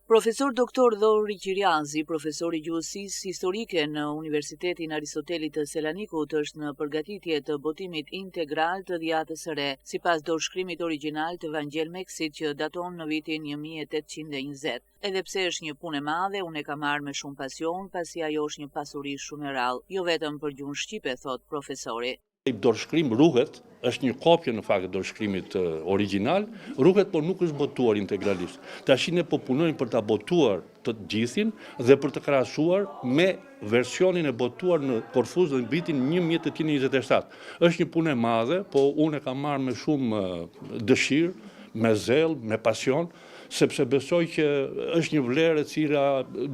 Profesor Dr. Dhorri Qiriazi, profesor i gjuhësisë historike në Universitetin Aristotelit të Selanikut, është në përgatitje të botimit integral të Dhjatës së Re, sipas dorëshkrimit origjinal të Vangjel Meksit që daton në vitin 1820. Edhe pse është një punë e madhe, unë e kam marrë me shumë pasion, pasi ajo është një pasuri shumë e rrallë, jo vetëm për gjuhën shqipe, thot profesori. Dorëshkrim ruhet, është një kopje në fakt e dorëshkrimit origjinal, ruhet por nuk është botuar integralisht. Tash ne po punojmë për ta botuar të gjithin dhe për të krahasuar me versionin e botuar në Korfuz në vitin 1827. Është një punë e madhe, po unë e kam marrë me shumë dëshirë, me zell, me pasion, sepse besoj që është një vlerë e cila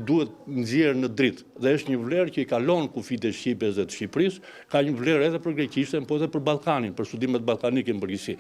duhet nxjerrë në dritë dhe është një vlerë që i kalon kufijtë e Shqipës dhe të Shqipërisë, ka një vlerë edhe për Greqishten, po edhe për Ballkanin, për studimet ballkanike në përgjithësi.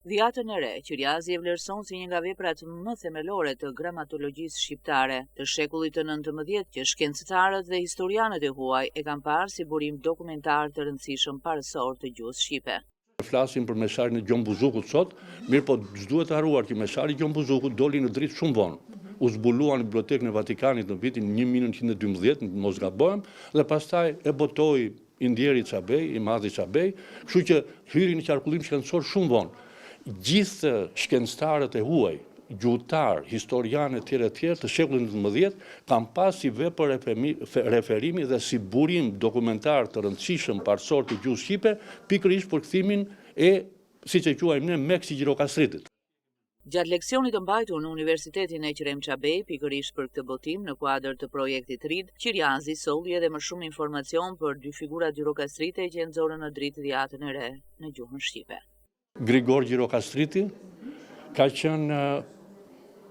Dhjatën e Re, Qiriazi e vlerëson si një nga veprat më themelore të gramatologjisë shqiptare të shekullit të 19, që shkencëtarët dhe historianët e huaj e kanë parë si burim dokumentar të rëndësishëm parësor të gjuhës shqipe. Flasim për mesharin e Gjon Buzukut sot, mirë po s'duhet të haruar që meshari i Gjon Buzukut doli në dritë shumë vonë. U zbulua në Bibliotekën e Vatikanit në vitin 1912, mos gabojmë, dhe pastaj e botoi i ndjeri Çabej, i madhi Çabej, kështu që hyri në qarkullim shkencor shumë vonë. Gjithë shkencëtarët e huaj, gjuhëtar, historianë e tjerë të shekullit XIX kanë pas si vepër referimi dhe si burim dokumentar të rëndësishëm parësor të gjuhës shqipe, pikërisht për kthimin e, siç e quajmë ne, Meksi Gjirokastritit. Gjatë leksionit të mbajtur në Universitetin e Qrem Çabej, pikërisht për këtë botim në kuadër të projektit RID, Qiriazi solli edhe më shumë informacion për dy figura gjirokastrite që nxorën në dritë Dhjatën e Re në gjuhën shqipe. Grigor Gjirokastriti ka qenë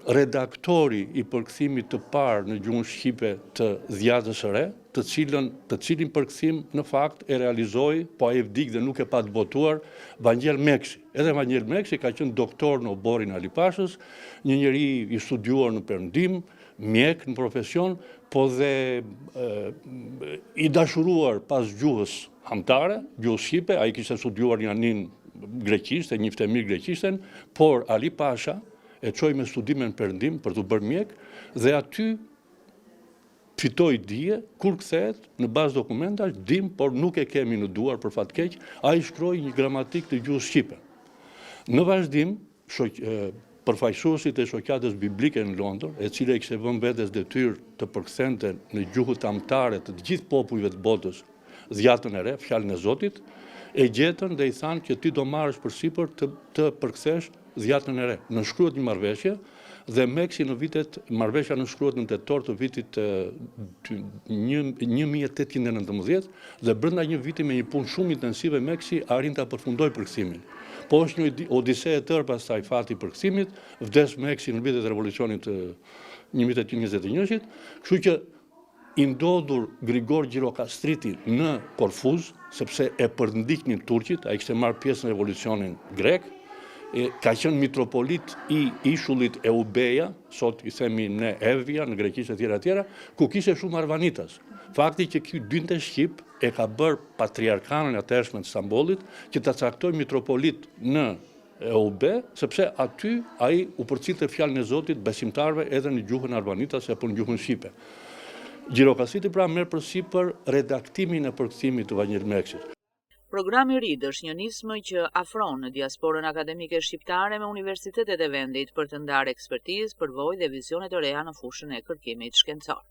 redaktori i përkthimit të parë në gjuhën shqipe të Dhjatës së Re, të cilin përkthim në fakt e realizoi, po ai vdik dhe nuk e pa të botuar, Vangjel Meksi. Edhe Vangjel Meksi ka qenë doktor në oborin e Alipashës, një njeri i studiuar në Perëndim, mjek në profesion, po dhe i dashuruar pas gjuhës hamtare, gjuhës shqipe, ai kishte studiuar një anin greqishte, njifte mirë greqishten, por Ali Pasha e çoi me studime në Perëndim për të bërë mjek dhe aty fitoi dije, kur kthehet në bazë dokumentash, dim, por nuk e kemi në duar për fat keq, ai shkroi një gramatik të gjuhës shqipe. Në vazhdim, përfaqësuesit e shoqatës biblike në Londër, e cila i kishte vënë vetes detyrë të përkthente në gjuhët amtare të gjithë popujve të botës Dhjatën e Re, fjalën e Zotit, e gjetën dhe i thanë që ti do marrësh përsipër të përkthesh Dhjatën e Re. Nënshkruhet një marrëveshje dhe Meksi në vitet, marrëveshja nënshkruhet në tetor të vitit 1819 dhe brenda një viti me një punë shumë intensive Meksi arrin ta përfundoi përkthimin. Po është një odise e tërë pastaj fati i përkthimit, vdes Meksi në vitet e revolucionit të 1821, kështu që i ndodhur Grigor Gjirokastriti në Korfuz, sepse e përndiknin turqit, ai kishte marrë pjesë në revolucionin grek, ka qenë mitropolit i ishullit Eubeja, sot i themi ne Evia, në greqisht e tjera, ku kishte shumë arvanitas. Fakti që ky dinte shqip e ka bërë patriarkanën e atërshme të Stambollit që ta caktoi mitropolit në Eube, sepse aty ai u përcilte fjalën e Zotit besimtarve edhe në gjuhën arvanitas apo në gjuhën shqipe. Gjirokastriti pra merr përsipër redaktimin e përkthimit të Vangjel Meksit. Programi RID është një nismë që afron në diasporën akademike shqiptare me universitetet e vendit për të ndarë ekspertizë, përvojë dhe vizione të reja në fushën e kërkimit shkencor.